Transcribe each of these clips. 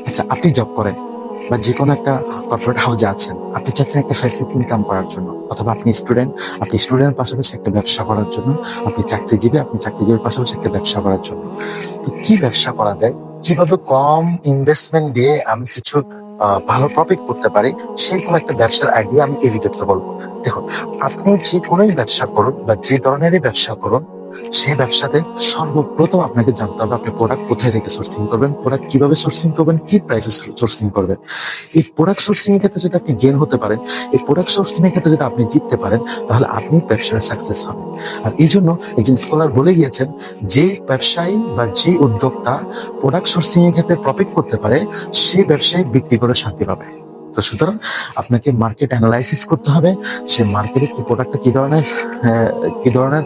আচ্ছা, আপনি জব করেন বা যে কোনো একটা কর্পোরেট হাউসে আছেন, আপনি চাচ্ছেন একটা ফ্যাসিভ ইনকাম করার জন্য, অথবা আপনি স্টুডেন্ট, আপনি স্টুডেন্টের পাশাপাশি একটা ব্যবসা করার জন্য, আপনি চাকরিজীবী, আপনি চাকরিজীবীর পাশাপাশি একটা ব্যবসা করার জন্য। তো কি ব্যবসা করা যায়, কিভাবে কম ইনভেস্টমেন্ট দিয়ে আমি কিছু ভালো প্রফিট করতে পারি, সেই কোনো একটা ব্যবসার আইডিয়া আমি এই ভিডিওতে বলবো। দেখুন, আপনি যে কোনোই ব্যবসা করুন বা যে ধরনেরই ব্যবসা করুন, সেই ব্যবসাতে সর্বপ্রথম আপনাকে জানতে হবে আপনি প্রোডাক্ট কোথায় থেকে সোর্সিং করবেন, প্রোডাক্ট কিভাবে সোর্সিং করবেন, কি প্রাইসে সোর্সিং করবেন। এই প্রোডাক্ট সোর্সিং এর ক্ষেত্রে যদি আপনি গেন হতে পারেন, এই প্রোডাক্ট সোর্সিং এর ক্ষেত্রে যদি আপনি জিততে পারেন, তাহলে আপনি ব্যবসায় সাকসেস হবেন। আর এই জন্য একজন স্কলার বলে গিয়েছেন, যে ব্যবসায়ী বা যে উদ্যোক্তা প্রোডাক্ট সোর্সিং এর ক্ষেত্রে প্রফিট করতে পারে, সে ব্যবসায়ী বিক্রি করে শান্তি পাবে। তো সুতরাং আপনাকে মার্কেট অ্যানালাইসিস করতে হবে, সে মার্কেটে কি প্রোডাক্টটা কি ধরনের আহ, কি ধরনের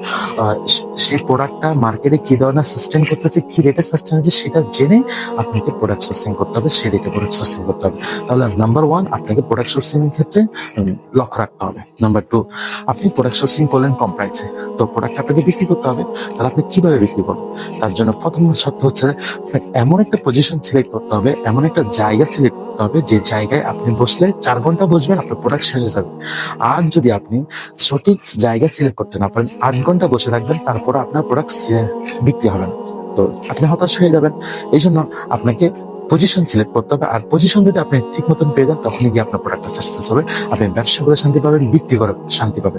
সেই প্রোডাক্টটা মার্কেটে কি ধরনের সাস্টেন করতেছে, কি রেটে সাস্টেন আছে, সেটা জেনে আপনাকে প্রোডাক্ট সোর্সিং করতে হবে, সেই রেটে প্রোডাক্ট সোর্সিং করতে হবে। তাহলে নাম্বার ওয়ান, আপনাকে প্রোডাক্ট সোর্সিং এর ক্ষেত্রে লক্ষ্য রাখতে হবে। নাম্বার টু, আপনি প্রোডাক্ট সোর্সিং করলেন কম প্রাইসে, তো প্রোডাক্ট আপনাকে বিক্রি করতে হবে। তাহলে আপনি কিভাবে বিক্রি করবেন? তার জন্য প্রথম শর্ত হচ্ছে এমন একটা পজিশন সিলেক্ট করতে হবে, এমন একটা জায়গা সিলেক্ট করতে হবে, যে জায়গায় আপনি বসলে 4 ঘন্টা বসবেন, আপনার প্রোডাক্ট শেষ হয়ে যাবে। আর যদি আপনি সঠিক জায়গা সিলেক্ট করতে না পারেন, 8 ঘন্টা বসে রাখবেন, তারপরে আপনার প্রোডাক্ট বিক্রি হবে না। তো আপনি হতাশ হয়ে যাবেন। এই জন্য আপনাকে পজিশন সিলেক্ট করতে হবে, আর পজিশন যদি আপনি ঠিক মতন পেয়ে যান, তখনই গিয়ে আপনার প্রোডাক্টটা সাকসেস হবে। আপনি ব্যবসা করে শান্তি পাবেন, বিক্রি করে শান্তি পাবেন।